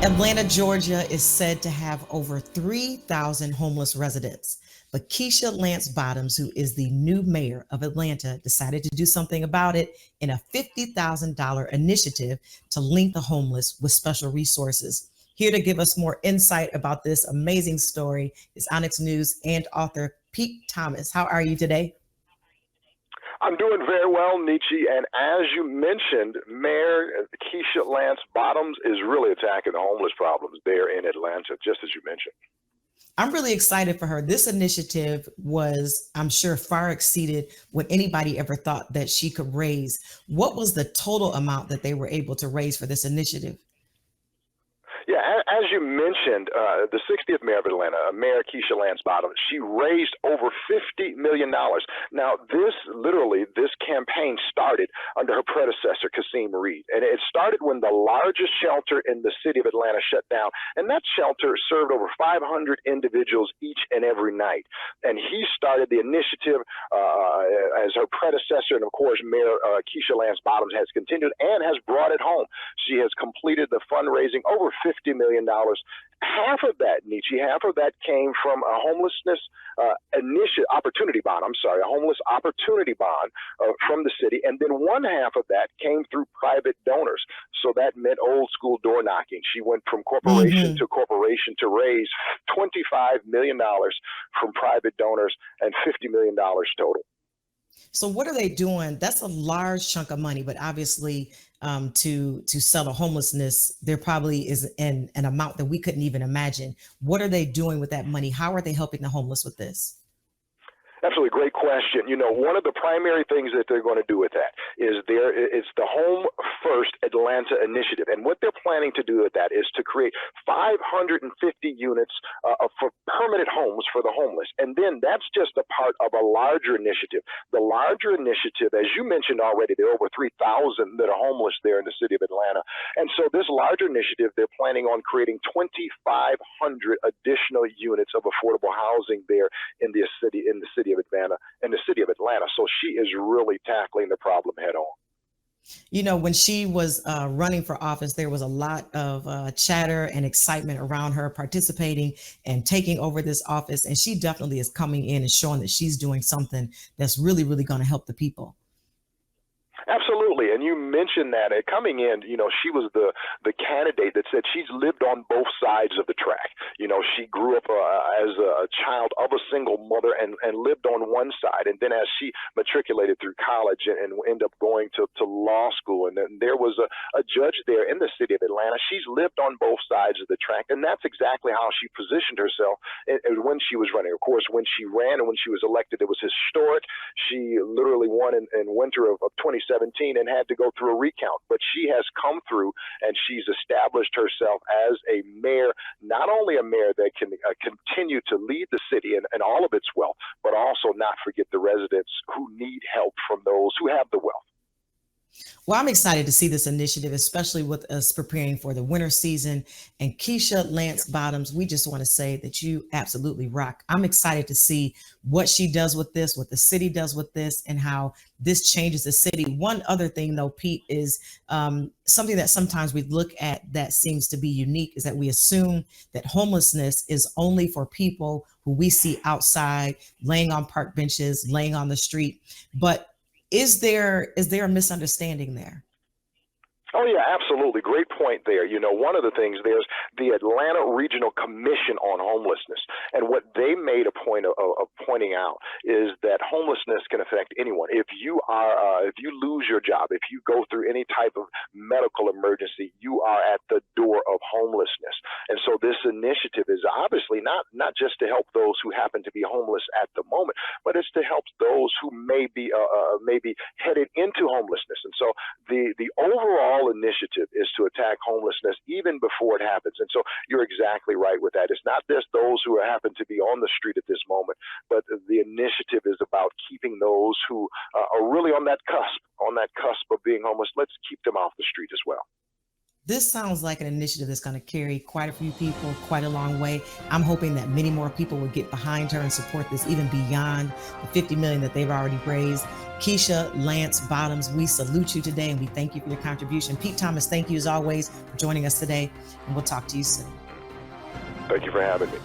Atlanta, Georgia is said to have over 3,000 homeless residents. But Keisha Lance Bottoms, who is the new mayor of Atlanta, decided to do something about it in a $50,000 initiative to link the homeless with special resources. Here to give us more insight about this amazing story is Onyx News and author Pete Thomas. How are you today? I'm doing very well, Nietzsche. And as you mentioned, Mayor Keisha Lance Bottoms is really attacking the homeless problems there in Atlanta, just as you mentioned. I'm really excited for her. This initiative was, I'm sure, far exceeded what anybody ever thought that she could raise. What was the total amount that they were able to raise for this initiative? Yeah, as you mentioned, the 60th mayor of Atlanta, Mayor Keisha Lance Bottoms, she raised over $50 million. Now, this campaign started under her predecessor, Kasim Reed, and it started when the largest shelter in the city of Atlanta shut down, and that shelter served over 500 individuals each and every night. And he started the initiative as her predecessor, and of course, Mayor Keisha Lance Bottoms has continued and has brought it home. She has completed the fundraising over $50 million. Half of that, Nietzsche, half of that came from a homelessness opportunity bond. I'm sorry, a homeless opportunity bond from the city, and then one half of that came through private donors. So that meant old school door knocking. She went from corporation Mm-hmm. to corporation to raise $25 million from private donors and $50 million total. So what are they doing? That's a large chunk of money, but obviously, to settle homelessness, there probably is an amount that we couldn't even imagine. What are they doing with that money? How are they helping the homeless with this? Absolutely, great question. One of the primary things that they're going to do with that is it's the Home First Atlanta initiative, and what they're planning to do with that is to create 550 units for permanent homes for the homeless, and then that's just a part of a larger initiative. The larger initiative, as you mentioned already, there are over 3,000 that are homeless there in the city of Atlanta, and so this larger initiative, they're planning on creating 2,500 additional units of affordable housing there in the city of Atlanta. So she is really tackling the problem head on. When she was running for office, there was a lot of chatter and excitement around her participating and taking over this office. And she definitely is coming in and showing that she's doing something that's really, really going to help the people. Absolutely, and you mentioned that coming in, she was the candidate that said she's lived on both sides of the track. She grew up as a child of a single mother and lived on one side, and then as she matriculated through college and ended up going to law school, and then there was a judge there in the city of Atlanta. She's lived on both sides of the track, and that's exactly how she positioned herself when she was running. Of course, when she ran and when she was elected, it was historic. She literally won in winter of 2017 and had to go through a recount. But she has come through and she's established herself as a mayor, not only a mayor that can continue to lead the city and all of its wealth, but also not forget the residents who need help from those who have the wealth. Well, I'm excited to see this initiative, especially with us preparing for the winter season. And Keisha Lance Bottoms, we just want to say that you absolutely rock. I'm excited to see what she does with this, what the city does with this, and how this changes the city. One other thing, though, Pete, is something that sometimes we look at that seems to be unique is that we assume that homelessness is only for people who we see outside, laying on park benches, laying on the street. But is there a misunderstanding there? Oh, yeah, absolutely. Great point there. One of the things, there's the Atlanta Regional Commission on Homelessness. And what they made a point of pointing out is that homelessness can affect anyone. If you lose your job, if you go through any type of medical emergency, you are at the door of homelessness. And so this initiative is obviously not just to help those who happen to be homeless at the moment, but it's to help those who may be headed into homelessness. And so the overall initiative is to attack homelessness even before it happens. And so you're exactly right with that. It's not just those who happen to be on the street at this moment, but the initiative is about keeping those who are really on that cusp of being homeless. Let's keep them off the street as well. This sounds like an initiative that's going to carry quite a few people quite a long way. I'm hoping that many more people will get behind her and support this even beyond the 50 million that they've already raised. Keisha Lance Bottoms, we salute you today and we thank you for your contribution. Pete Thomas, thank you as always for joining us today, and we'll talk to you soon. Thank you for having me.